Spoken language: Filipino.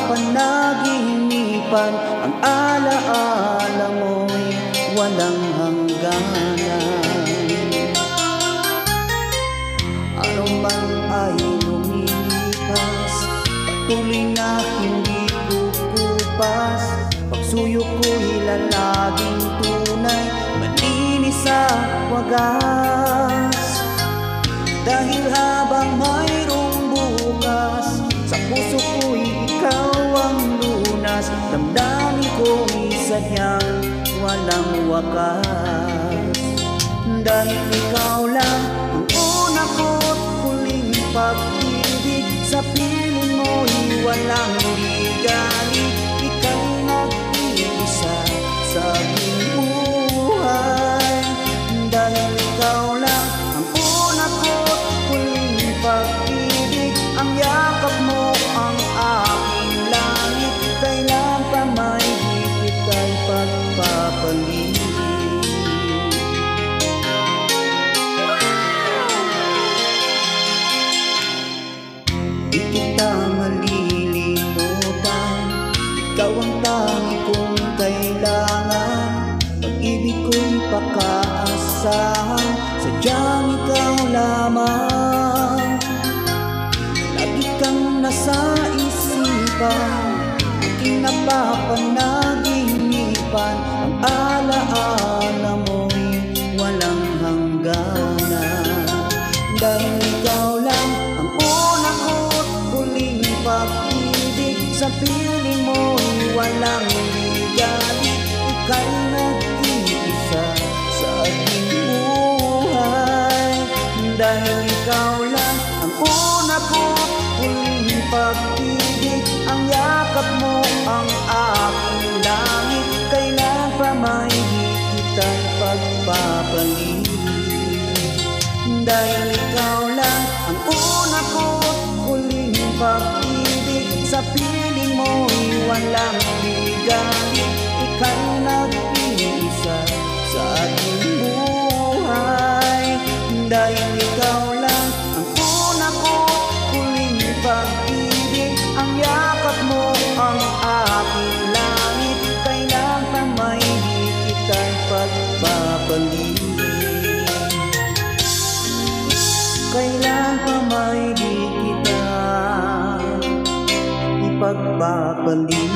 napapanaginipan, ang alaala mo'y walang hangganan. Ano man ay lumilipas, patuloy na hindi kukupas. Pagsuyo ko'y lalaging tunay, malinis sa wagas. Dahil habang mayroong bukas, sa puso ko'y ikaw ang lunas. Damdamin ko'y sadyang walang wakas. Dahil ikaw lang ang una ko't huling pag-ibig, sa piling mo'y walang ligalig. Ika'y nag-iisa sa aking buhay. Dahil ikaw lang ang una ko't huling pag-ibig, ang yakap mo ang aking langit. Kailan pa may di kita'y pagpapalit. Di kita malilimutan, ikaw ang tangi kong kailangan. Pag-ibig ko'y pakaasahan, sadyang ikaw lamang. Lagi kang nasa isipan, aking napapanaginipan, ang alaala mo'y walang hangganan. Dahil ikaw lang ang una ko't huling pag-ibig, sa piling mo'y walang ligalig. Ika'y nag-iisa sa aking buhay. Dahil ikaw lang ang una ko't huling pag-ibig, ang yakap mo ang aking langit. Kailan pa may di kita'y pagpapalit. Dahil ikaw lang ang una ko't huling pag-ibig, sa piling mo'y walang ligalig. Ika'y nag-iisa sa aking buhay. Dahil ikaw lang ang una ko't huling pag-ibig, ang yakap mo ang aking langit. Kailan pa may di kita'y pagpapalit. Kailan pa may di kita ipagpapalit.